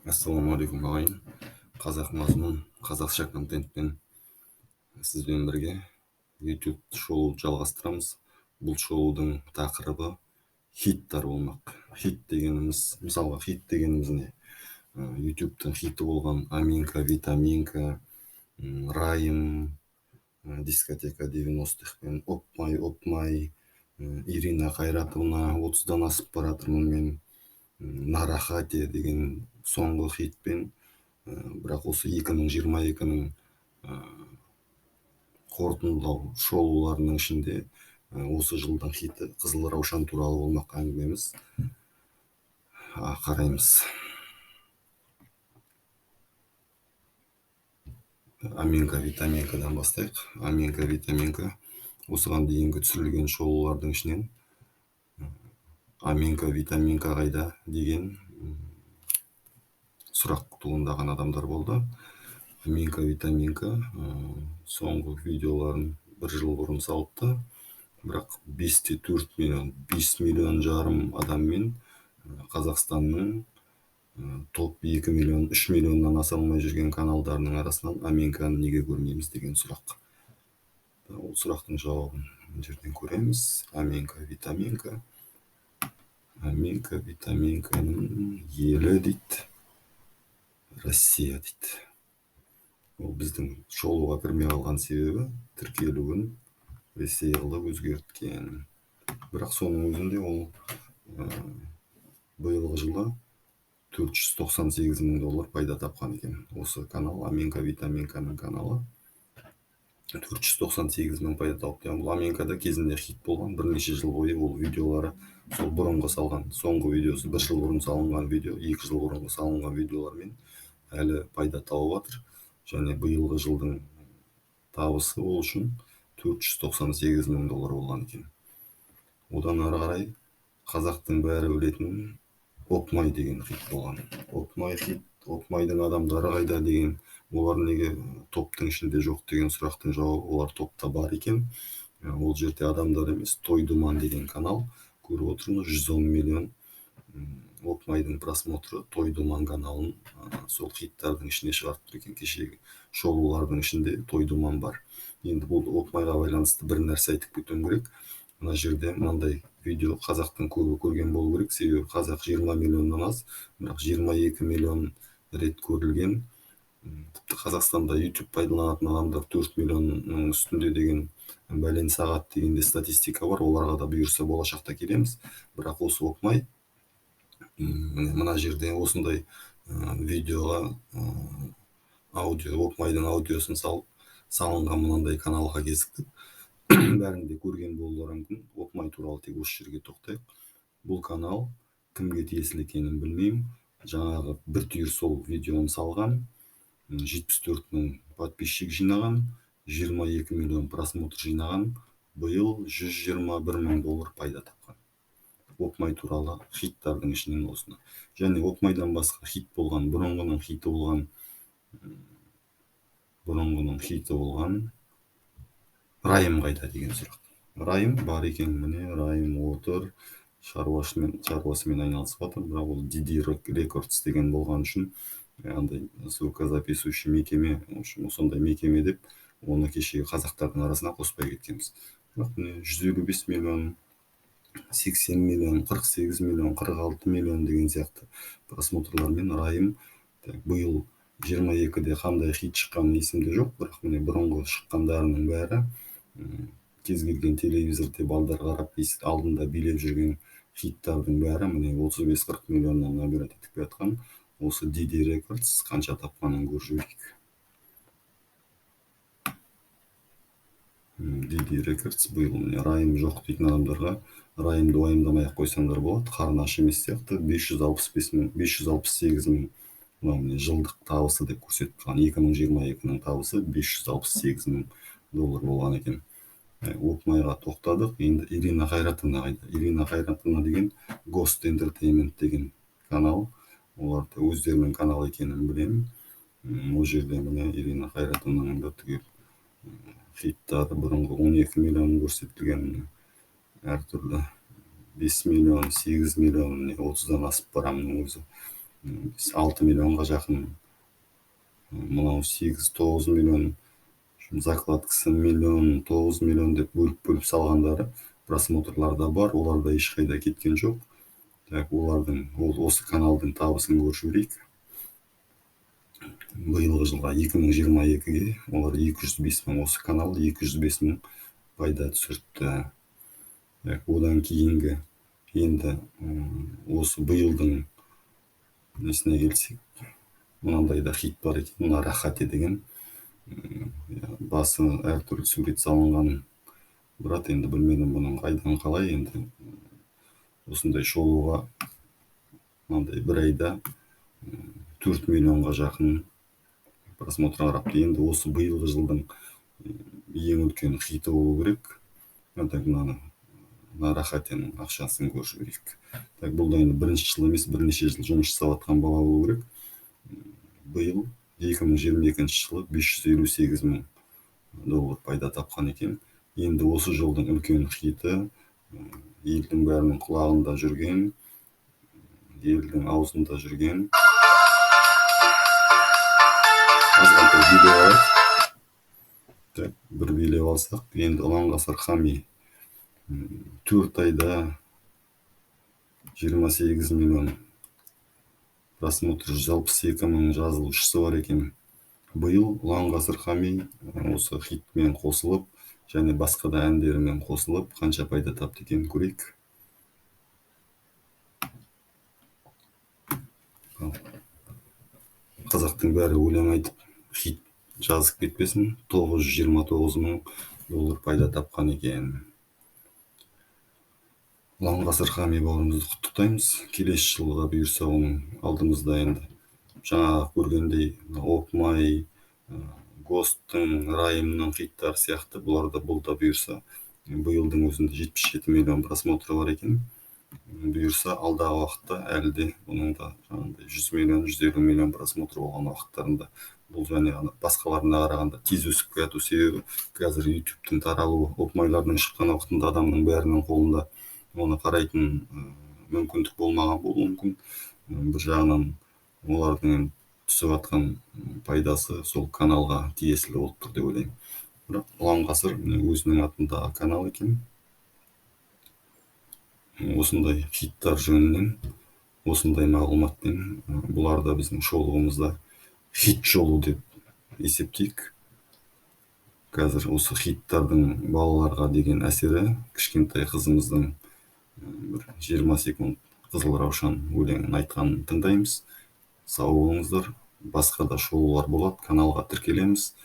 Ассалаумағалейкум ағайын. Қазақ мазмұн, қазақша контентпен сізбен бірге YouTube шоуды жалғастырамыз. Бұл шоудың тақырыбы хиттар болмақ. Хит дегеніміз, мысалға хит дегеніміз не? YouTube'тың хиті болған Аминка, Витаминка, Райым, дискотека 90-х пен Опмай, Ирина Қайратовна 30-дан асып баратырмын мен, Нарахате деген соңғы хитпен, бірақ осы 2022-нің қорытындылау шоуларының ішінде осы жылдың хиті Қызыл Раушан туралы болмақ әңгімеміз. Қараймыз. Аминка, Витаминкадан бастайық. Аминка, Витаминка осыған дейінгі түсірілген шоулардың ішінен Аминка, Витаминка қайда деген сұрақ туындаған адамдар болды. Аминка, Витаминка соңғы видеоларын бір жыл бұрын салыпты, бірақ 5,4 миллион, 5 миллион жарым адаммен Қазақстанның топ 2 миллион, 3 миллионнан аса алмай жүрген каналдарының арасынан Аминканы неге көрмейміз деген сұрақ. Ол сұрақтың жауабын жерден көреміз. Аминка, Витаминка. Аминка, Витаминканың елі дейді. Россия дейді. Ол біздің шоуға кірмей қалған себебі тіркелуін Ресей қылып өзгерткен. Бірақ соның өзінде ол биылғы жылы $498 мың пайда тапқан екен. Осы канал, Аминка, Витаминканың каналы 498 мың пайда тауыпты. Бұл Аминкада кезінде хит болған, бірнеше жыл бойы ол видеолары сол бұрынғы салған, соңғы видеосы 1 жыл бұрын салынған видео, 2 жыл бұрынғы салынған видеолармен әлі пайда тауып жатыр. Және биылғы жылдың табысы ол үшін $498 мың болған екен. Одан ары қарай қазақтың бәрі білетін Опмай деген хит болған. Опмай хит, Опмайдың адамдары қайда деген, олар неге топтың ішінде жоқ деген сұрақтың жауабы, олар топта бар екен. Ол жерде адамдар емес, Той Думан деген канал, көріп отырмыз 110 миллион Опмайдың просмотры Той Думан каналын сол хиттардың ішіне шығарып тұр екен. Кешегі шоулардың ішінде Той Думан бар. Енді бұл Опмайға байланысты бір нәрсе айтып кетуім керек. Мына жерде мынандай видео қазақтың көбі көрген болу керек, себебі қазақ 20 миллионнан аз, бірақ 22 миллион рет көрілген. Тіпті Қазақстанда YouTube пайдаланатын адамдар 4 миллионның үстінде деген бәлен сағат дегенде статистика бар, оларға да бұйырса болашақта келеміз. Бірақ осы Опмай мына жерде осындай видеоға Опмайдың аудиосын салынған мынандай каналға кезіктік. Бәрінде көрген болулары мүмкін. Опмай туралы тек осы жерге тоқтайық. Бұл канал кімге тиесілі екенін білмеймін. Жаңағы бір түйір сол видеоны салған, 74 мың подписчик жинаған, 22 миллион просмотр жинаған, биыл $121 мың пайда тапқан. Опмай туралы хиттардың ішінен осыны. Және Опмайдан басқа хит болған, бұрынғының хиті болған Райым қайда деген сұрақ. Райым бар екен, міне Райым отыр, шаруасымен айналысып жатыр, бірақ ол DD Records деген болған үшін, андай звукозаписывающий мекеме, сондай мекеме деп, оны кешегі қазақтардың арасына қоспай кеткенбіз. Бірақ міне 155 миллион, 80 миллион, 48 миллион, 46 миллион деген сияқты просмотрлармен Райым биыл 22-де қандай хит шыққаны есімде жоқ, бірақ міне бұрынғы шыққандарының бәрі кез келген телевизорде балдар қарап алдында билеп жүрген хиттардың бәрі міне 35-40 миллионнан набирать етіп жатқан. Осы DD Records қанша тапқанын көріп жүрейік. DD Records биыл міне Райым жоқ дейтін адамдарға Райымды уайымдамай-ақ қойсаңдар болады. Қарны аш емес сияқты 568 мың жылдық табысы деп көрсетіп тұрған. 2022-нің табысы $568 мың болған екен. Опмайға тоқтадық. Енді Ирина Қайратовна қайда? Ирина Қайратовна деген Ghost Entertainment деген канал. Оларды өздерінің канал екенін білемін. Ол жерде міне Ирина Қайратовнаның да түгел хиттары бұрынғы 12 миллион көрсетілген, әртүрлі 5 миллион, 8 миллион, 30-дан асып барамын өзі. 6 миллионға жақын, мынау 8-9 миллион, закладкасы миллион, 9 миллион деп бөліп салғандары просмотрларда бар, оларда ешқайда кеткен жоқ. Так, осы каналдың табысын көріп жіберейік. Биылғы жылға 2022-ге олар 205 мың, осы канал 205 мың пайда түсіртті. Одан кейінгі енді осы биылдың несіне келсек, мынандай да хит бар екен, мына Рахате деген, басы әртүрлі сурет салынған. Брат, енді білмедім бұның қайдан қалай, енді осындай шолуға мынандай бір айда 4 миллионға жақын просмотр қарапты. Енді осы биылғы жылдың ең үлкен хиті болу керек. Мына Рахатенің ақшасын көріп жіберейік. Бұл да енді бірінші жыл емес, бірнеше жыл жұмыс жасап жатқан бала болу керек. Биыл 2022 жылы 558 мың доллар пайда тапқан екен. Енді осы жылдың үлкен хиті, елдің бәрінің құлағында жүрген, елдің аузында жүрген азғантай билеп алайық. Бір билеп алсақ, енді Ұланғасыр Хами 4 айда 28 миллион просмотр, 162 мың жазылушысы бар екен. Биыл Ұланғасыр Хами осы хитмен қосылып, және басқа да әндерімен қосылып, қанша пайда тапты екен көрейік. Қазақтың бәрі өлең айтып, хит жазып кетпесін, 929 мың доллар пайда тапқан екен. Ұланғасыр Хами бауырымызды құттықтаймыз. Келесі жылға бұйырса, оның алдымызда енді жаңа көргендей Опмай, Госттың, Райымның хиттары сияқты, бұл да бұйырса, биылдың өзінде 77 миллион просмотры бар екен. Бұйырса, алдағы уақытта әлі де бұның да 100 миллион, 150 миллион просмотр болған уақыттарында, бұл және басқаларына қарағанда тез өсіп кету себебі қазір YouTube-тың таралуы, Опмайлардың шыққан уақытында адамның бәрінің қолында оны қарайтын мүмкіндік болмаған болуы мүмкін. Бір жағынан олардың түсіп жатқан пайдасы сол каналға тиесілі болып тұр деп ойлаймын. Бірақ Ұланғасыр өзінің атындағы канал екен. Осындай хиттар жөнінен, осындай мағлұматпен бұларда біздің шолуымызда хит шолу деп есептейік. Қазір осы хиттардың балаларға деген әсері, кішкентай қызымыздың 20 секунд Қызыл Раушан өлеңін айтқанын тыңдаймыз. Сау болыңыздар. Басқа да шоулар болады, каналға тіркелеміз.